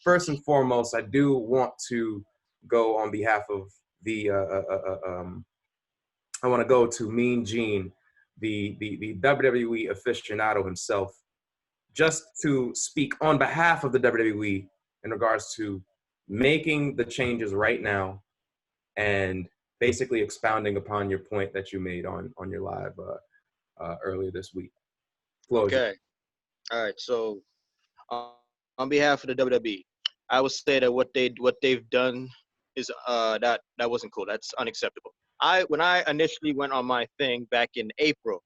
first and foremost, I do want to go on behalf of the, I want to go to Mean Gene, the WWE aficionado himself, just to speak on behalf of the WWE in regards to making the changes right now and basically expounding upon your point that you made on your live earlier this week. Okay. All right. So on behalf of the WWE, I would say that what they've done is that wasn't cool. That's unacceptable. When I initially went on my thing back in April,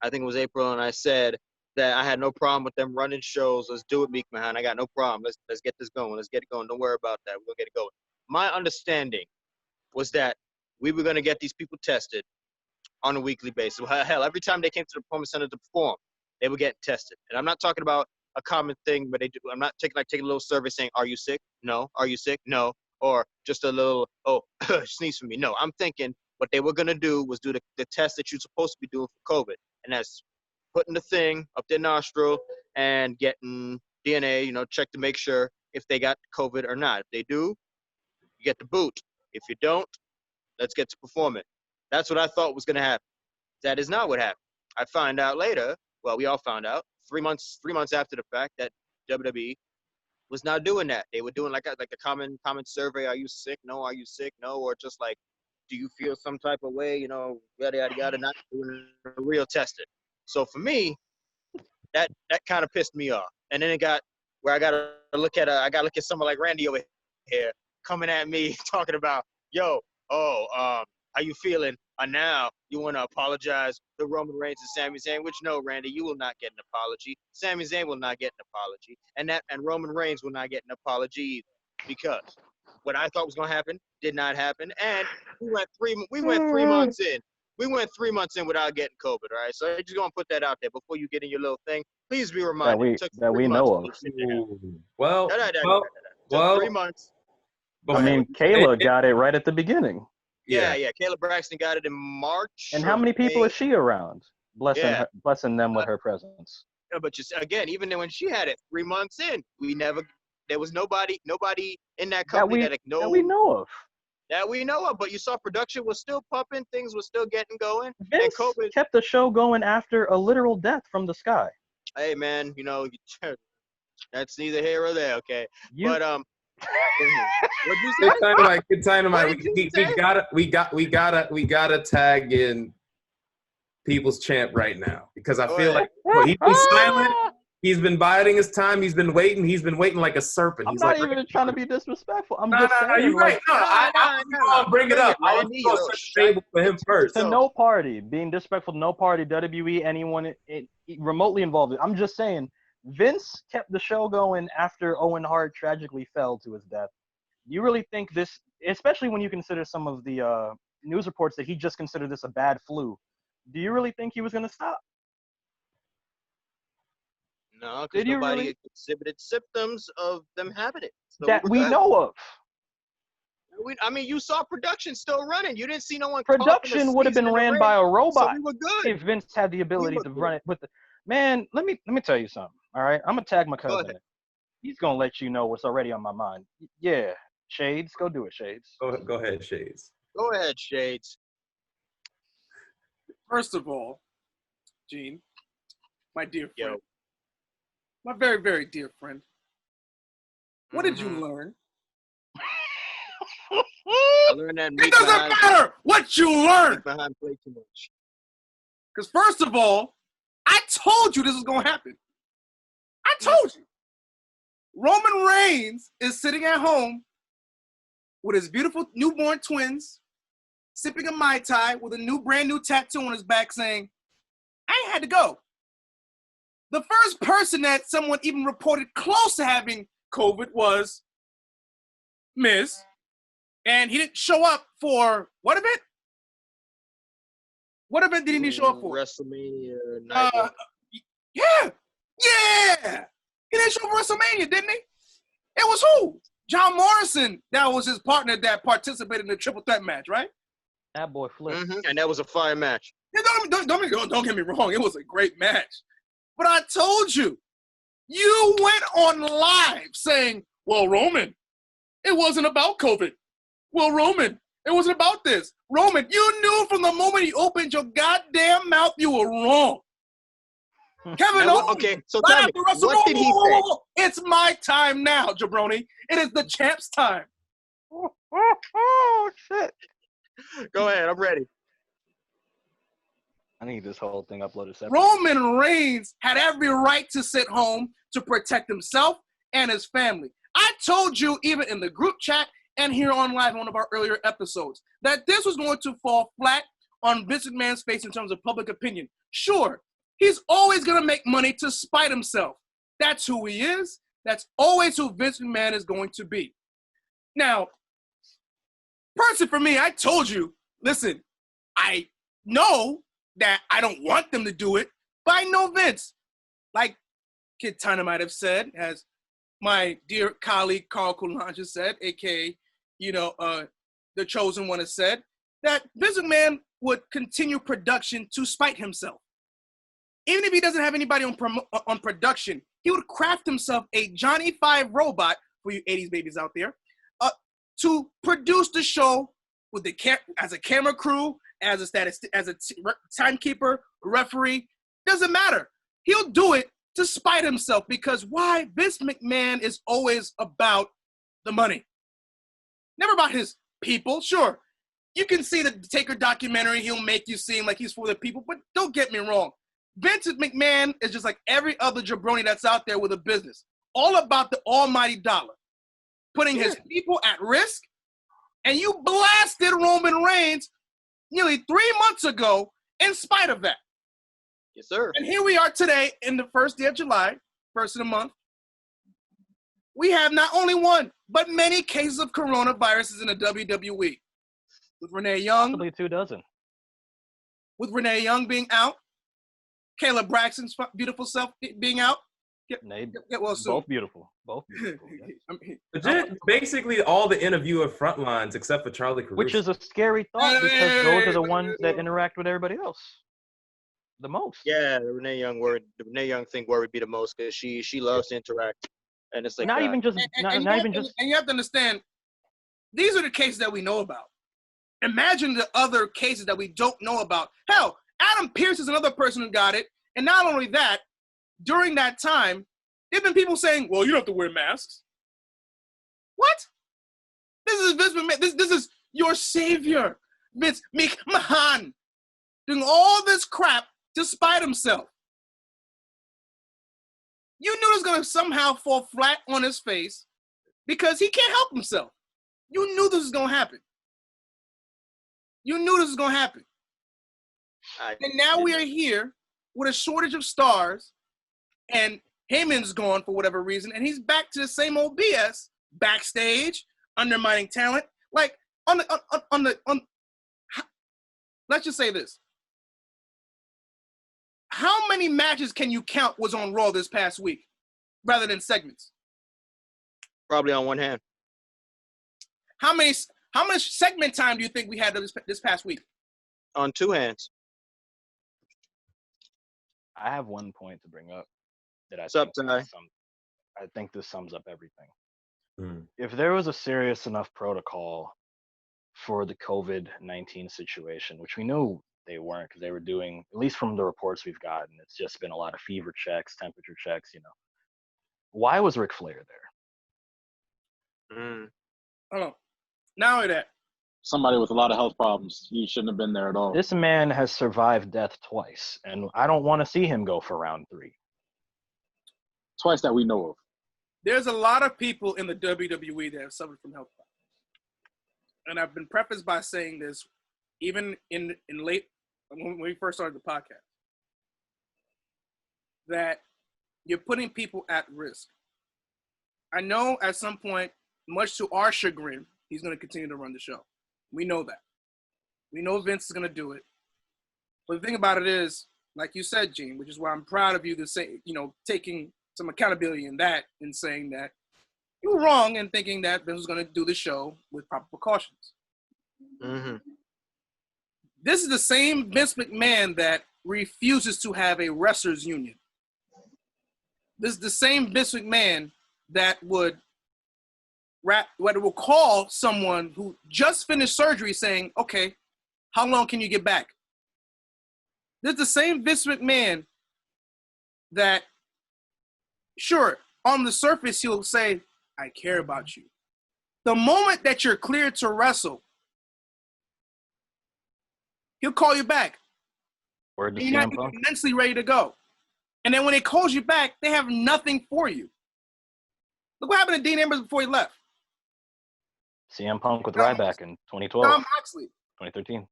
I think it was April, and I said that I had no problem with them running shows. Let's do it, Meek Mahan. I got no problem. Let's get this going. Let's get it going. Don't worry about that. We'll get it going. My understanding was that we were going to get these people tested on a weekly basis. Hell, every time they came to the performance center to perform, they were getting tested. And I'm not talking about a common thing, but they do. I'm not taking a little survey saying, "Are you sick? No. Are you sick? No." Or just a little, "Oh, sneeze for me." No, I'm thinking what they were going to do was do the test that you're supposed to be doing for COVID. And that's putting the thing up their nostril and getting DNA, check to make sure if they got COVID or not. If they do, you get the boot. If you don't, let's get to performing. That's what I thought was going to happen. That is not what happened. I found out later, well, we all found out, 3 months after the fact, that WWE was not doing that. They were doing like a common survey. Are you sick? No. Are you sick? No. Or just like, do you feel some type of way? Yada, yada, yada, not doing a real testing. So for me, that kind of pissed me off. And then it got where I got to look at someone like Randy over here coming at me talking about, how you feeling? Now you want to apologize to Roman Reigns and Sami Zayn, which no, Randy, you will not get an apology. Sami Zayn will not get an apology. And Roman Reigns will not get an apology either, because what I thought was going to happen did not happen. And we went 3 months in. We went 3 months in without getting COVID, all right? So I'm just going to put that out there before you get in your little thing. Please be reminded. That we know of. Well, 3 months. I mean, Kayla got it right at the beginning. Yeah. Kayla Braxton got it in March. And how many people is she around? Blessing them with her presence. Yeah, but again, even when she had it 3 months in, there was nobody in that company that we know of. That we know of, but you saw production was still pumping, things were still getting going. Vince and COVID kept the show going after a literal death from the sky. Hey man, that's neither here or there, okay? But what'd you say? Good time. We gotta tag in People's Champ right now, because I feel like he's been silent. He's been biding his time. He's been waiting. He's been waiting like a serpent. He's not even trying to be disrespectful. I'm just saying. You're right. I'll bring it up. I was stable for him first. To no party, being disrespectful to no party, WWE, anyone remotely involved. I'm just saying, Vince kept the show going after Owen Hart tragically fell to his death. You really think this, especially when you consider some of the news reports that he just considered this a bad flu, do you really think he was going to stop? No, because nobody exhibited symptoms of them having it. So that we know of. I mean, you saw production still running. You didn't see no one. Production would have been ran by a robot. So we were good. If Vince had the ability to run it with the man. Let me tell you something. All right, I'm gonna tag my cousin. He's gonna let you know what's already on my mind. Yeah, Shades, go do it, Shades. Go ahead, Shades. Go ahead, Shades. First of all, Gene, my dear friend. My very, very dear friend. What did you learn? I learned that it doesn't matter what you learn. Play too much. Because first of all, I told you this was going to happen. I told you. Roman Reigns is sitting at home with his beautiful newborn twins, sipping a Mai Tai with a brand new tattoo on his back saying, I ain't had to go. The first person that someone even reported close to having COVID was Miz. And he didn't show up for what event? What event did he show up for? WrestleMania. Yeah. He didn't show up for WrestleMania, didn't he? It was who? John Morrison. That was his partner that participated in the triple threat match, right? That boy flipped. And that was a fire match. Yeah, don't get me wrong. It was a great match. But I told you, you went on live saying, well, Roman, it wasn't about COVID. Well, Roman, it wasn't about this. Roman, you knew from the moment you opened your goddamn mouth you were wrong. Kevin Owens. Okay, so tell me, what did he say? It's my time now, jabroni. It is the champ's time. Oh, shit. Go ahead, I'm ready. I need this whole thing uploaded separately. Roman Reigns had every right to sit home to protect himself and his family. I told you, even in the group chat and here on live in one of our earlier episodes, that this was going to fall flat on Vince McMahon's face in terms of public opinion. Sure, he's always going to make money to spite himself. That's who he is. That's always who Vince McMahon is going to be. Now, personally for me, I told you, listen, I know that I don't want them to do it, but I know Vince. Like Kid Tana might have said, as my dear colleague Carl Coulange has said, a.k.a., the Chosen One has said, that Vince McMahon would continue production to spite himself. Even if he doesn't have anybody on production, he would craft himself a Johnny Five robot, for you 80s babies out there, to produce the show with as a camera crew, as a timekeeper, referee. Doesn't matter. He'll do it to spite himself, because why? Vince McMahon is always about the money. Never about his people. Sure, you can see the Taker documentary. He'll make you seem like he's for the people, but don't get me wrong. Vince McMahon is just like every other jabroni that's out there with a business. All about the almighty dollar. Putting his people at risk. And you blasted Roman Reigns nearly 3 months ago in spite of that. Yes, sir. And here we are today in the first day of July, first of the month. We have not only one, but many cases of coronaviruses in the WWE. With Renee Young. Possibly 24. With Renee Young being out. Kayla Braxton's beautiful self being out. Get well soon. Both beautiful. Both beautiful. Legit, basically all the interviewer front lines except for Charlie Caruso. Which is a scary thought, because those are the ones that interact with everybody else the most. Yeah, the Renee Young thing worried me the most, because she loves to interact, and it's like not even just. And you have to understand, these are the cases that we know about. Imagine the other cases that we don't know about. Hell, Adam Pearce is another person who got it, and not only that, during that time, there have been people saying, well, you don't have to wear masks. What? This is Vince McMahon. This is your savior, Vince McMahon, doing all this crap to spite himself. You knew it was going to somehow fall flat on his face because he can't help himself. You knew this was going to happen. You knew this was going to happen. And now we are here with a shortage of stars, and Heyman's gone for whatever reason, and he's back to the same old BS, backstage, undermining talent. Like, let's just say this. How many matches can you count was on Raw this past week, rather than segments? Probably on one hand. How much segment time do you think we had this past week? On two hands. I have one point to bring up that I think this sums up everything. If there was a serious enough protocol for the COVID-19 situation, which we knew they weren't, because they were doing, at least from the reports we've gotten, it's just been a lot of fever checks, temperature checks, Why was Ric Flair there? I don't know. Not only that. Somebody with a lot of health problems. He shouldn't have been there at all. This man has survived death twice, and I don't want to see him go for round 3. Twice that we know of. There's a lot of people in the WWE that have suffered from health problems. And I've been prefaced by saying this, even in late, when we first started the podcast, that you're putting people at risk. I know at some point, much to our chagrin, he's going to continue to run the show. We know that. We know Vince is going to do it. But the thing about it is, like you said, Gene, which is why I'm proud of you to say, taking some accountability in that and saying that you were wrong in thinking that Vince was going to do the show with proper precautions. Mm-hmm. This is the same Vince McMahon that refuses to have a wrestlers union. This is the same Vince McMahon that would will call someone who just finished surgery saying, okay, how long can you get back? This is the same Vince McMahon that, sure, on the surface, he'll say, I care about you. The moment that you're cleared to wrestle, he'll call you back. Word to You're not CM Punk. immensely ready to go. And then when they calls you back, they have nothing for you. Look what happened to Dean Ambrose before he left. CM Punk with Ryback in 2012, Tom Moxley. 2013.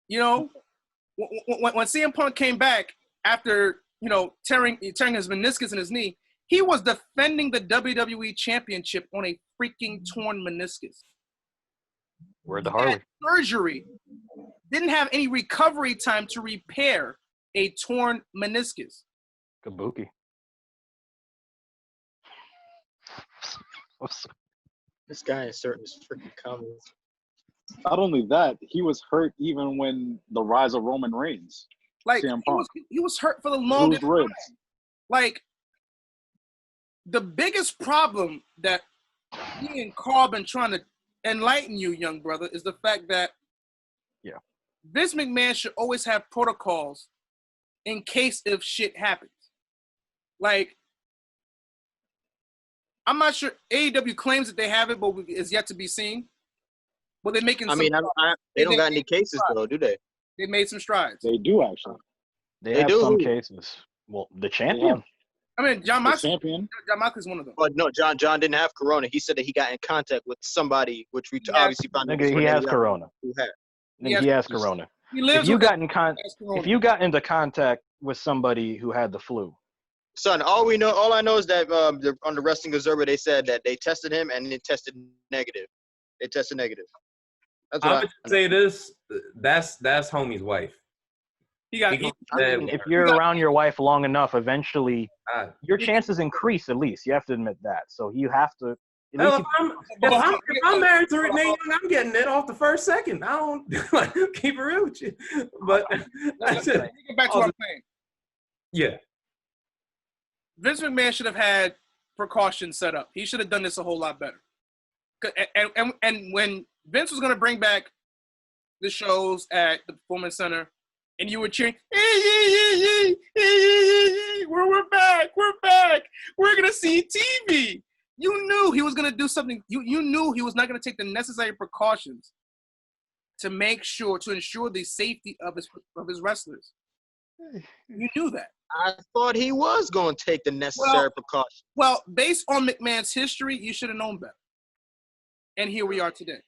You know, when CM Punk came back after, tearing his meniscus in his knee, he was defending the WWE Championship on a freaking torn meniscus. Word to Harley. Surgery. Didn't have any recovery time to repair a torn meniscus. Kabuki. This guy inserting his freaking comments. Not only that, he was hurt even when the rise of Roman Reigns. Like CM Punk. he was hurt for the longest time. Ribs. Like the biggest problem that me and Carl been trying to enlighten you, young brother, is the fact that Vince McMahon should always have protocols in case if shit happens. Like, I'm not sure AEW claims that they have it, but it's yet to be seen. But they're making. They don't got any cases though, do they? They made some strides. They do actually. They have some cases. Well, the champion. I mean, John Moxley. Champion. John Moxley's one of them. But no, John didn't have corona. He said that he got in contact with somebody, which we obviously found out. Nigga, he has corona. Who had? Nigga, he has corona. He lives If you got into contact with somebody who had the flu, son, all I know is that on the Wrestling Observer they said that they tested him and it tested negative. They tested negative. That's what I would say this. That's homie's wife. if you're around your wife long enough, eventually your chances increase. At least you have to admit that. So you have to. If I'm married to Renee Young, I'm getting it off the first second. I don't keep it real with you. But let's get back to what I'm saying. Yeah. Vince McMahon should have had precautions set up. He should have done this a whole lot better. And when Vince was going to bring back the shows at the Performance Center, and you were cheering, we're back, we're going to see TV. You knew he was going to do something. You knew he was not going to take the necessary precautions to ensure the safety of his wrestlers. You knew that. I thought he was going to take the necessary precautions. Well, based on McMahon's history, you should have known better. And here we are today.